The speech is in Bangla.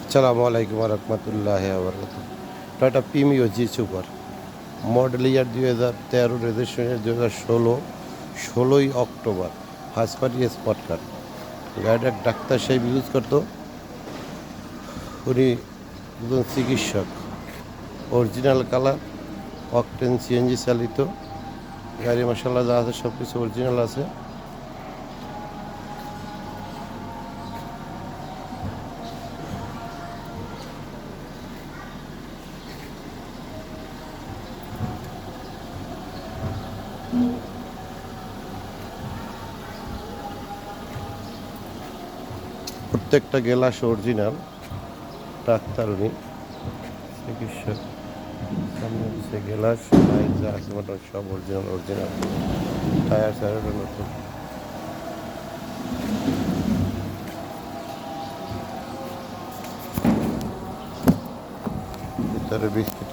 আসসালামু আলাইকুম রহমতুল্লাহ বরকাতুহ। Toyota Premio G super model year 2013, registration year 2016, 16 October. First party spot car. গাড়িটা ডাক্তার সাহেব ইউজ করতো। উনি একজন চিকিৎসক। অরিজিনাল কালার, অকটেন সিএনজি চালিত গাড়ি। মাসাল্লাহ যা আছে সব কিছু অরিজিনাল আছে। প্রত্যেকটা গ্লাস অরিজিনাল। ডাক্তার উনি চিকিৎসক। সামনে হচ্ছে গ্লাস, লাইট যা আছে মোটামুটি সব অরিজিনাল অরিজিনাল। টায়ার টায়ারও নতুন। ভিতরে বিস্কিট।